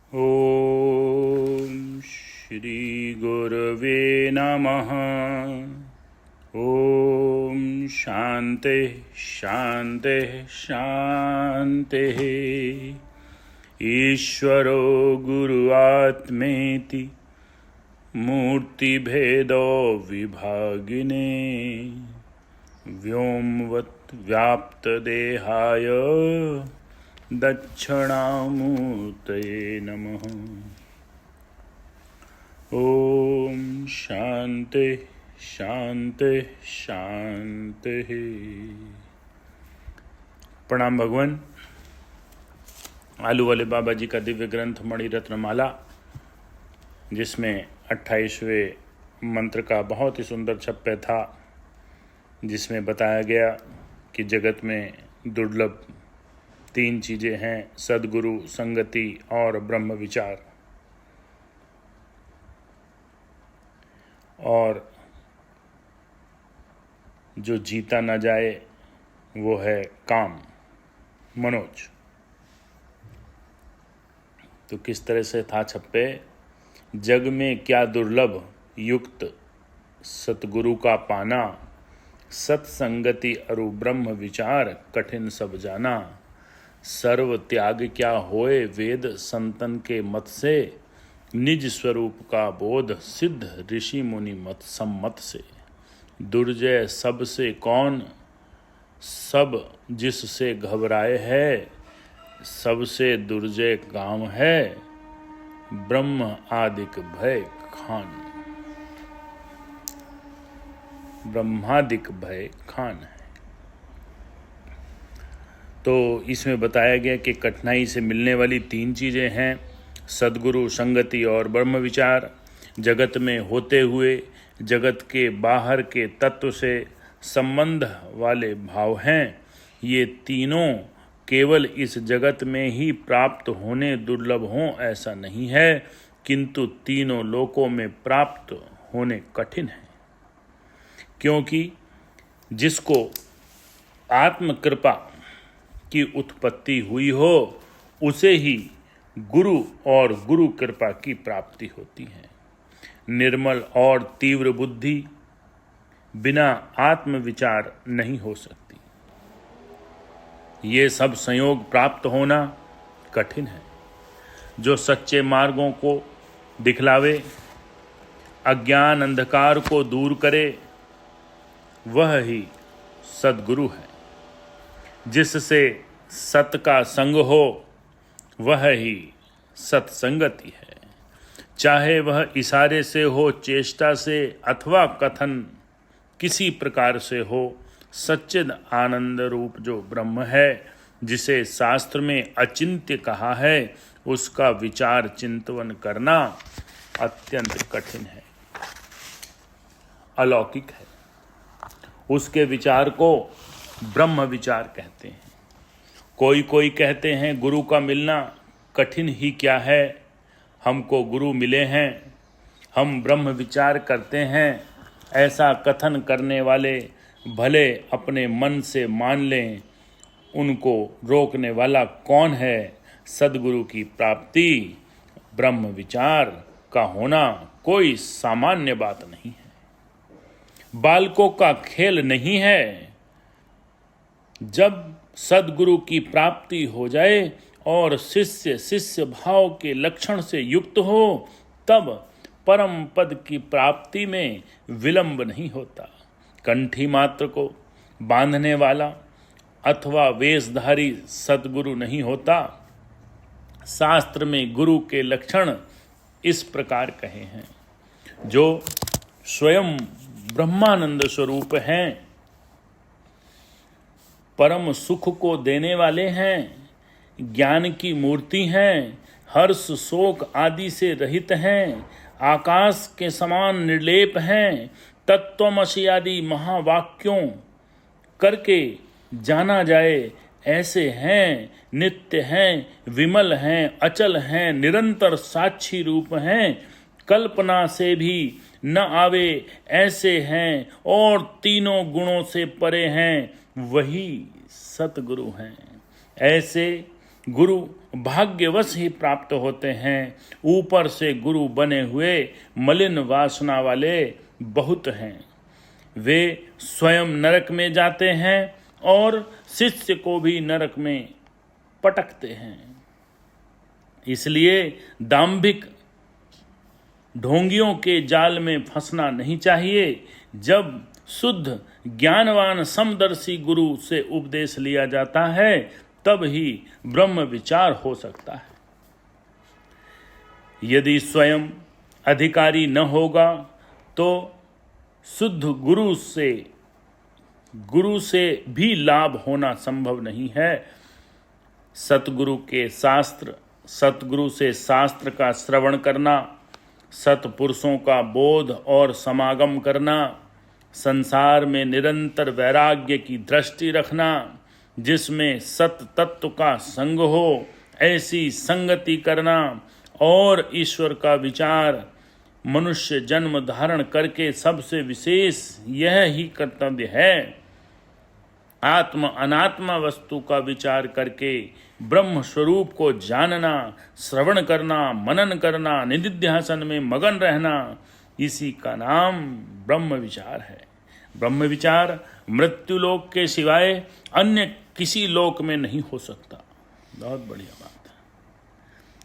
ॐ श्री गुरवे नमः। ॐ शान्ति शान्ति शान्तिः। ईश्वरो गुरुरात्मेति मूर्तिभेदो विभागिने व्योमवत् व्याप्तदेहाय दक्षिणामूर्तये नमः। ॐ शान्ति शान्ति शान्ति। प्रणाम भगवान। आलू वाले बाबा जी का दिव्य ग्रंथ मणि रत्नमाला, जिसमें 28वें मंत्र का बहुत ही सुंदर छप्पे था, जिसमें बताया गया कि जगत में दुर्लभ 3 चीज़ें हैं: सद्गुरु, संगति और ब्रह्म विचार। और जो जीता न जाए वो है काम, मनोज। तो किस तरह से था छप्पे? जग में क्या दुर्लभ युक्त सतगुरु का पाना, सत्संगति अरु ब्रह्म विचार कठिन सब जाना। सर्व त्याग क्या होए वेद संतन के मत से, निज स्वरूप का बोध सिद्ध ऋषि मुनि मत सम्मत से। दुर्जय सबसे कौन, सब जिससे घबराए है, सबसे दुर्जय काम है, ब्रह्म आदिक भय खान। ब्रह्मादिक भय खान है। तो इसमें बताया गया कि कठिनाई से मिलने वाली 3 चीज़ें हैं: सद्गुरु, संगति और ब्रह्म विचार। जगत में होते हुए जगत के बाहर के तत्व से संबंध वाले भाव हैं। ये तीनों केवल इस जगत में ही प्राप्त होने दुर्लभ हों ऐसा नहीं है, किंतु तीनों लोकों में प्राप्त होने कठिन है। क्योंकि जिसको आत्म कृपा की उत्पत्ति हुई हो, उसे ही गुरु और गुरु कृपा की प्राप्ति होती है। निर्मल और तीव्र बुद्धि बिना आत्म विचार नहीं हो सकती। ये सब संयोग प्राप्त होना कठिन है। जो सच्चे मार्गों को दिखलावे, अज्ञान अंधकार को दूर करे, वह ही सद्गुरु है। जिससे सत का संग हो, वह ही सत्संगति है। चाहे वह इशारे से हो, चेष्टा से अथवा कथन किसी प्रकार से हो, सच्चिद आनंद रूप जो ब्रह्म है, जिसे शास्त्र में अचिंत्य कहा है, उसका विचार चिंतन करना अत्यंत कठिन है, अलौकिक है। उसके विचार को ब्रह्म विचार कहते हैं। कोई कहते हैं गुरु का मिलना कठिन ही क्या है, हमको गुरु मिले हैं, हम ब्रह्म विचार करते हैं। ऐसा कथन करने वाले भले अपने मन से मान लें, उनको रोकने वाला कौन है? सद्गुरु की प्राप्ति, ब्रह्म विचार का होना कोई सामान्य बात नहीं है, बालकों का खेल नहीं है। जब सद्गुरु की प्राप्ति हो जाए और शिष्य भाव के लक्षण से युक्त हो, तब परम पद की प्राप्ति में विलंब नहीं होता। कंठी मात्र को बांधने वाला अथवा वेशधारी सद्गुरु नहीं होता। शास्त्र में गुरु के लक्षण इस प्रकार कहे हैं: जो स्वयं ब्रह्मानंद स्वरूप हैं, परम सुख को देने वाले हैं, ज्ञान की मूर्ति हैं, हर्ष शोक आदि से रहित हैं, आकाश के समान निर्लेप हैं, तत्वमसि आदि महावाक्यों करके जाना जाए ऐसे हैं, नित्य हैं, विमल हैं, अचल हैं, निरंतर साक्षी रूप हैं, कल्पना से भी न आवे ऐसे हैं, और तीनों गुणों से परे हैं, वही सतगुरु हैं। ऐसे गुरु भाग्यवश ही प्राप्त होते हैं। ऊपर से गुरु बने हुए मलिन वासना वाले बहुत हैं। वे स्वयं नरक में जाते हैं और शिष्य को भी नरक में पटकते हैं। इसलिए दाम्भिक ढोंगियों के जाल में फंसना नहीं चाहिए। जब शुद्ध ज्ञानवान समदर्शी गुरु से उपदेश लिया जाता है तब ही ब्रह्म विचार हो सकता है। यदि स्वयं अधिकारी न होगा तो शुद्ध गुरु से भी लाभ होना संभव नहीं है। सतगुरु से शास्त्र का श्रवण करना, सत्पुरुषों का बोध और समागम करना, संसार में निरंतर वैराग्य की दृष्टि रखना, जिसमें सत तत्व का संग हो, ऐसी संगति करना और ईश्वर का विचार मनुष्य जन्म धारण करके सबसे विशेष यह ही कर्तव्य है। आत्म अनात्मा वस्तु का विचार करके ब्रह्म स्वरूप को जानना, श्रवण करना, मनन करना, निधिध्यासन में मगन रहना, इसी का नाम ब्रह्म विचार है। ब्रह्म विचार मृत्युलोक के सिवाय अन्य किसी लोक में नहीं हो सकता। बहुत बढ़िया बात है।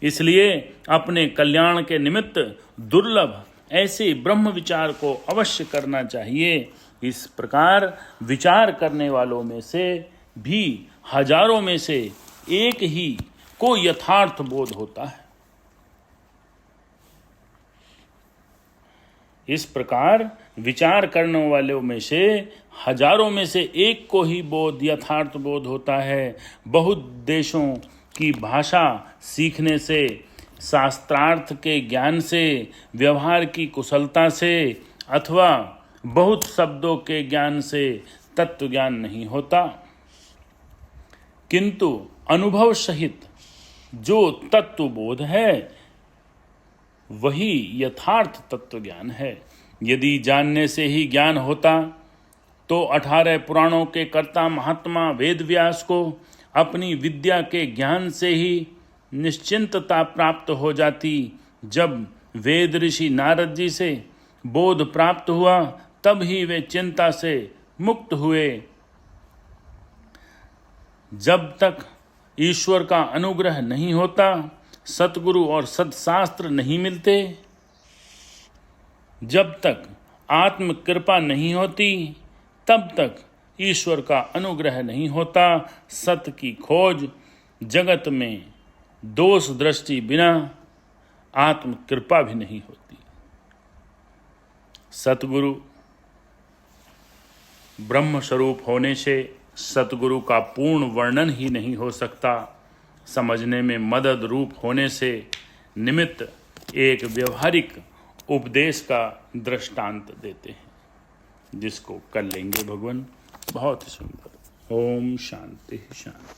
इसलिए अपने कल्याण के निमित्त दुर्लभ ऐसे ब्रह्म विचार को अवश्य करना चाहिए। इस प्रकार विचार करने वालों में से भी हजारों में से एक ही को यथार्थ बोध होता है। इस प्रकार विचार करने वालों में से हजारों में से एक को ही यथार्थ बोध होता है। बहुत देशों की भाषा सीखने से, शास्त्रार्थ के ज्ञान से, व्यवहार की कुशलता से अथवा बहुत शब्दों के ज्ञान से तत्व ज्ञान नहीं होता, किंतु अनुभव सहित जो तत्व बोध है वही यथार्थ तत्व ज्ञान है। यदि जानने से ही ज्ञान होता तो 18 पुराणों के कर्ता महात्मा वेदव्यास को अपनी विद्या के ज्ञान से ही निश्चिंतता प्राप्त हो जाती। जब वेद ऋषि नारद जी से बोध प्राप्त हुआ तब ही वे चिंता से मुक्त हुए। जब तक ईश्वर का अनुग्रह नहीं होता, सतगुरु और सत्शास्त्र नहीं मिलते, जब तक आत्म कृपा नहीं होती, तब तक ईश्वर का अनुग्रह नहीं होता। सत्य की खोज जगत में दोष दृष्टि बिना आत्म कृपा भी नहीं होती। सतगुरु ब्रह्म स्वरूप होने से सतगुरु का पूर्ण वर्णन ही नहीं हो सकता। समझने में मदद रूप होने से निमित्त एक व्यवहारिक उपदेश का दृष्टांत देते हैं, जिसको कर लेंगे भगवान। बहुत ही सुंदर। ओम शांति शांति।